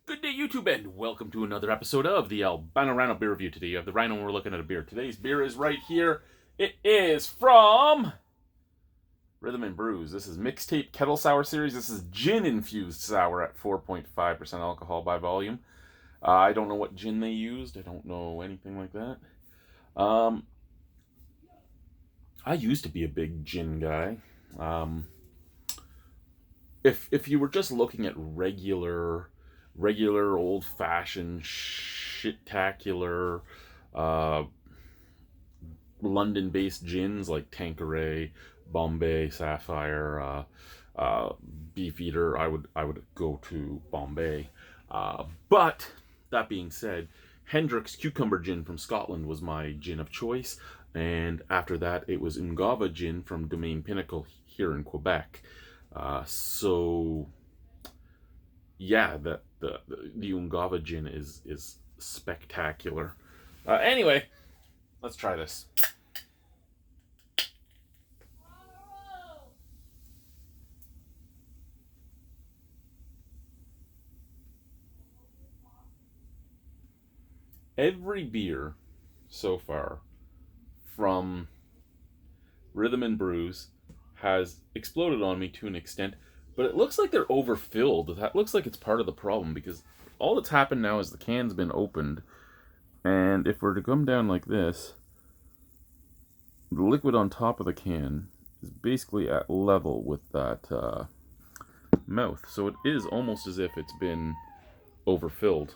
Good day, YouTube, and welcome to another episode of the Albino Rhino beer review. Today you have the Rhino, and we're looking at a beer. Today's beer is right here. It is from Rhythm and Brews. This is Mixtape Kettle Sour Series. This is gin infused sour at 4.5% alcohol by volume. I don't know what gin they used. I don't know anything like that. I used to be a big gin guy. If you were just looking at regular old-fashioned shit-tacular London-based gins like Tanqueray, Bombay, Sapphire, Beefeater, I would go to Bombay. But that being said, Hendrick's Cucumber Gin from Scotland was my gin of choice, and after that it was Ungava Gin from Domaine Pinnacle here in Quebec. So yeah, the Ungava gin is spectacular. Anyway, let's try this. Every beer so far from Rhythm and Brews has exploded on me to an extent, but it looks like they're overfilled. That looks like it's part of the problem, because all that's happened now is the can's been opened, and if we're to come down like this, the liquid on top of the can is basically at level with that mouth. So it is almost as if it's been overfilled.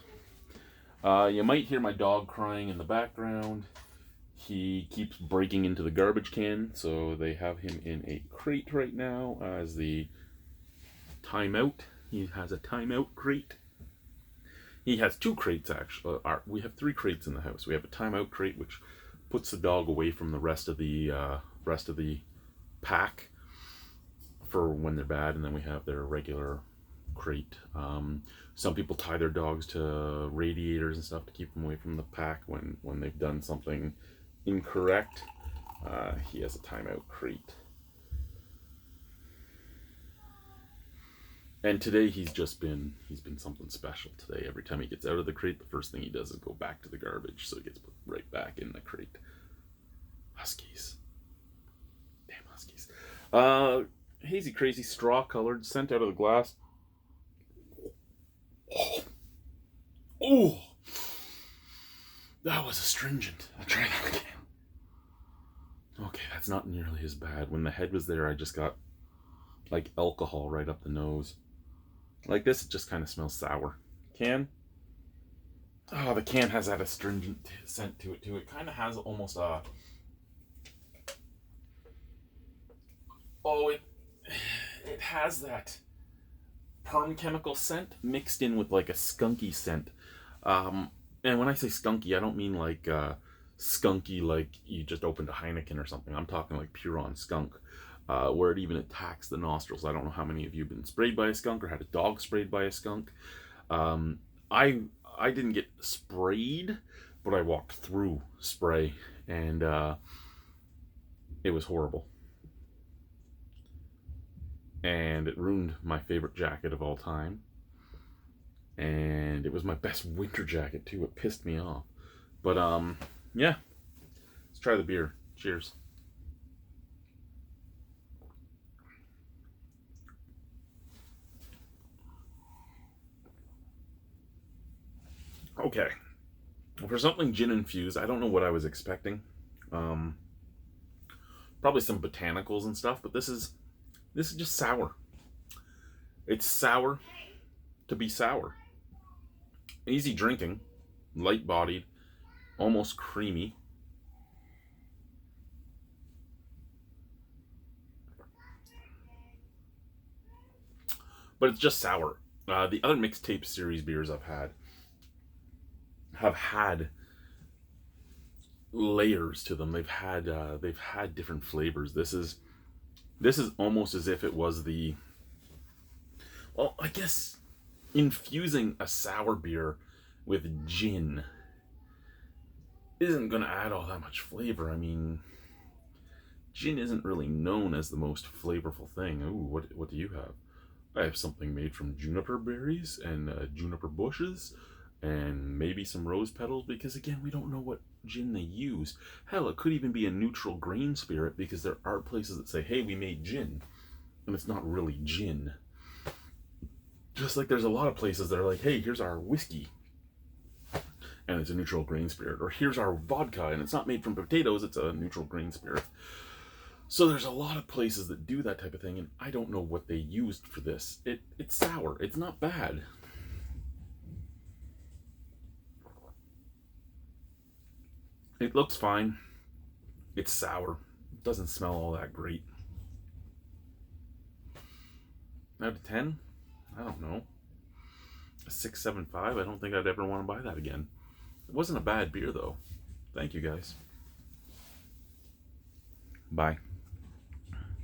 You might hear my dog crying in the background. He keeps breaking into the garbage can, so they have him in a crate right now as the timeout. He has a timeout crate. He has two crates, actually. We have three crates in the house. We have a timeout crate, which puts the dog away from the rest of the pack for when they're bad, and then we have their regular crate. Some people tie their dogs to radiators and stuff to keep them away from the pack when they've done something incorrect. He has a timeout crate. And today he's been something special today. Every time he gets out of the crate, the first thing he does is go back to the garbage, so he gets put right back in the crate. Huskies. Damn Huskies. Hazy Crazy, straw colored, sent out of the glass. Oh, that was astringent. I'll try that again. Okay, that's not nearly as bad. When the head was there, I just got like alcohol right up the nose. Like this, it just kind of smells sour. Can? Oh, the can has that astringent scent to it too. It kind of has almost a... Oh, it has that perm chemical scent mixed in with like a skunky scent. And when I say skunky, I don't mean like skunky like you just opened a Heineken or something. I'm talking like pure on skunk, where it even attacks the nostrils. I don't know how many of you have been sprayed by a skunk or had a dog sprayed by a skunk. I didn't get sprayed, but I walked through spray, and it was horrible. And it ruined my favorite jacket of all time. And it was my best winter jacket too. It pissed me off. But yeah. Let's try the beer. Cheers. Okay. For something gin infused, I don't know what I was expecting. Probably some botanicals and stuff, but this is just sour. It's sour to be sour. Easy drinking, light bodied, almost creamy. But it's just sour. The other Mixtape series beers I've had have had layers to them. They've had different flavors. This is almost as if it was I guess infusing a sour beer with gin isn't going to add all that much flavor. I mean, gin isn't really known as the most flavorful thing. Ooh, what do you have? I have something made from juniper berries and juniper bushes and maybe some rose petals, because again, we don't know what gin they use. Hell, it could even be a neutral grain spirit, because there are places that say, hey, we made gin, and it's not really gin. Just like there's a lot of places that are like, hey, here's our whiskey, and it's a neutral grain spirit. Or here's our vodka, and it's not made from potatoes, it's a neutral grain spirit. So there's a lot of places that do that type of thing, and I don't know what they used for this. It's sour. It's not bad. It looks fine. It's sour. It doesn't smell all that great. Out of 10? I don't know. A 6.75? I don't think I'd ever want to buy that again. It wasn't a bad beer, though. Thank you, guys. Bye.